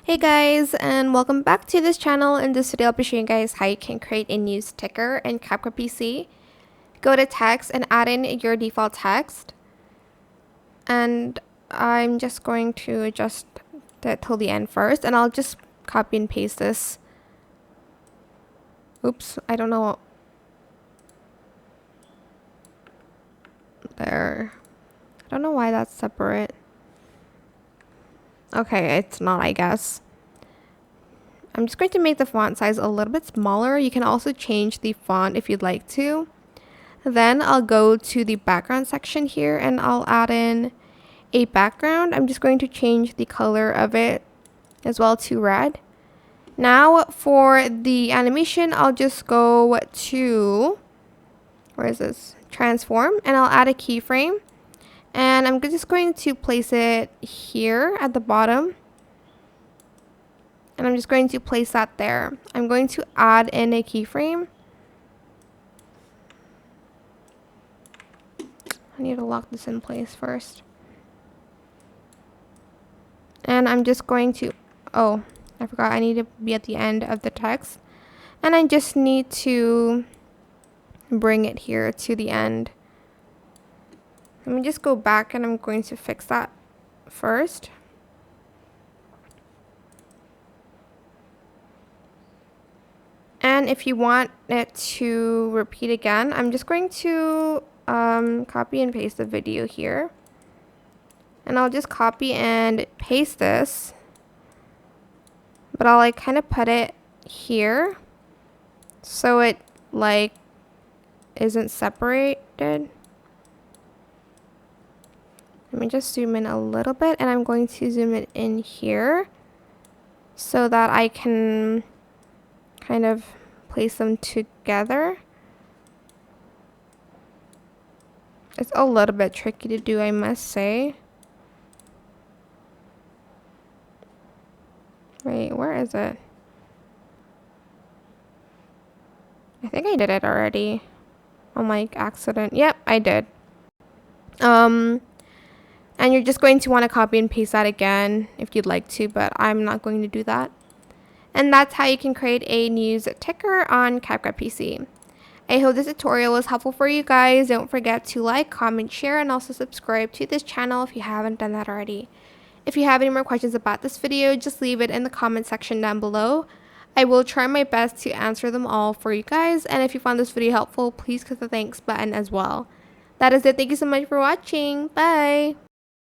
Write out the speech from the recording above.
Hey guys, and welcome back to this channel. In this video I'll be showing you guys how you can create a new sticker in CapCut PC. Go to text and add in your default text, and I'm just going to adjust that till the end first, and I'll just copy and paste this. Oops, I don't know. There. I don't know why that's separate. Okay, it's not, I guess. I'm just going to make the font size a little bit smaller. You can also change the font if you'd like to. Then I'll go to the background section here and I'll add in a background. I'm just going to change the color of it as well to red. Now for the animation, I'll just go to, where is this? Transform, and I'll add a keyframe. And I'm just going to place it here at the bottom. And I'm just going to place that there. I'm going to add in a keyframe. I need to lock this in place first. And I'm just going to, oh, I forgot I need to be at the end of the text. And I just need to bring it here to the end. Let me just go back and I'm going to fix that first. And if you want it to repeat again, I'm just going to copy and paste the video here. And I'll just copy and paste this. But I'll like kind of put it here so it like isn't separated. Let me just zoom in a little bit, and I'm going to zoom it in here so that I can kind of place them together. It's a little bit tricky to do, I must say. Wait, where is it? I think I did it already on like accident. Yep, I did. And you're just going to want to copy and paste that again if you'd like to, but I'm not going to do that. And that's how you can create a news ticker on CapCut PC. I hope this tutorial was helpful for you guys. Don't forget to like, comment, share, and also subscribe to this channel if you haven't done that already. If you have any more questions about this video, just leave it in the comment section down below. I will try my best to answer them all for you guys. And if you found this video helpful, please click the thanks button as well. That is it. Thank you so much for watching. Bye!